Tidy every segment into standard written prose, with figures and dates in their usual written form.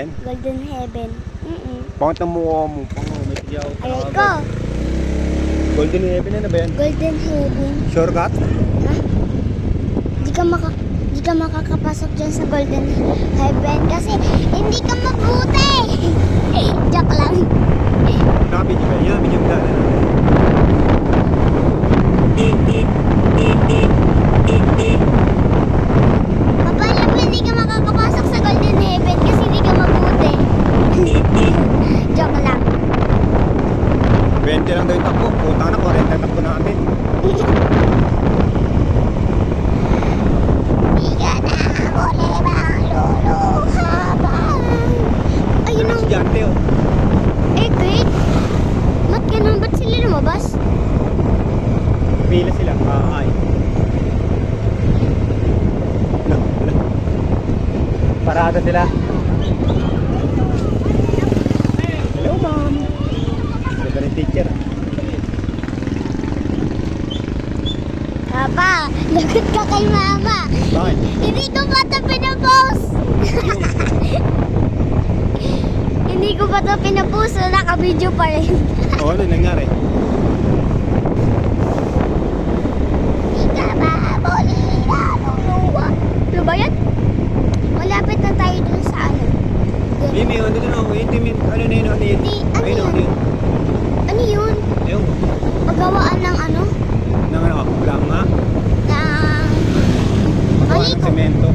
Golden Heaven. Pangat ng mukha mo. Medyo Aray ko. Golden Heaven na ba yan? Golden Heaven. Shortcut? Ha? Di ka makakapasok dyan sa Golden Heaven kasi hindi ka mabuti. Joke lang. Nakabidyo ba? Yan, medyo gana na. Papalam hindi ka makakapasok sa Golden Heaven kasi hindi ka mabuti. Joke lang. 20 lang daw yung takbo. Puta na, 40 takbo natin. Di ka na muli bang luluha pa. Ayun Ano ang... si Jante, oh. Eh, great. Ba't ganun? Ba't sila lumabas? Pila sila. Ay. Parada sila. Hello, ma'am. Ganda ni teacher. Papa, lagot ka kay mama. Bakit? Hindi ko pa ito pinapost. Hindi ko pa ito pinapost. So naka-video pa rin. Oo, ano nangyari? Di ka mabuli na luluwa. Ano ba yan? Malapit na tayo dun sa ano. Dun. Mimi, ano din ako? Ano na yun? Ano yun? Ano Ayun, yun? ano yun? Ano yun? Ayun. Pagawaan ng ano? Nang ano? Wala nga. Ng... Gawa ng semento.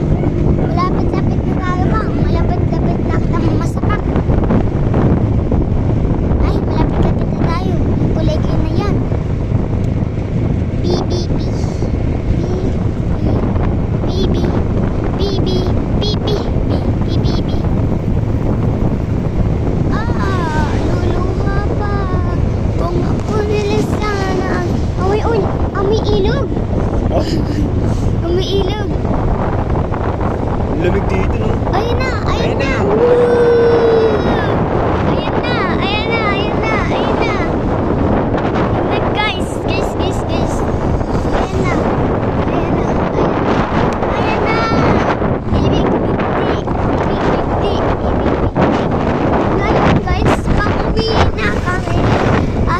Malapit-lapit na tayo, Mang. Malapit-lapit na kitang masapak. Ay, malapit-lapit na tayo. Kulay green na yan. BBB. BB. BB. BB. BBB. Luluha pa. Kung ako nila sana. Uy, amoy ilog. Oh, Amoy ilog. ang lamig dito, no? Ayun na, ayun Ayun na. na. Ayun na, ayun na, ayun na, ayun na. Look guys, guys. Ayun na. Ayun na. Ayun na. Ibig. Ngayon guys, pauwi na kami.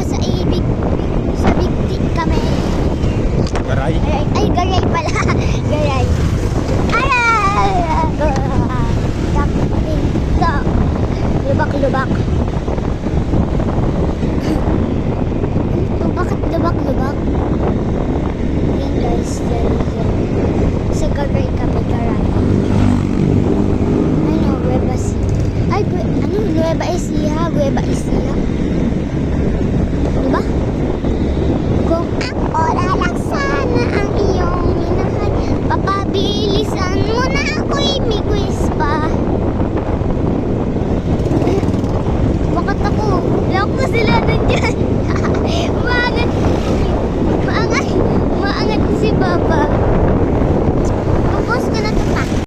Sa ibig. Sa bigti kami. Garay. Ay, garay pala. Garay. Lubak-lubak. Bakit lubak-lubak? Yan guys, yan. Sa garay kami, garay. Ano, Nueva Ecija. Ay, ano, Nueva Ecija, Nueva Ecija.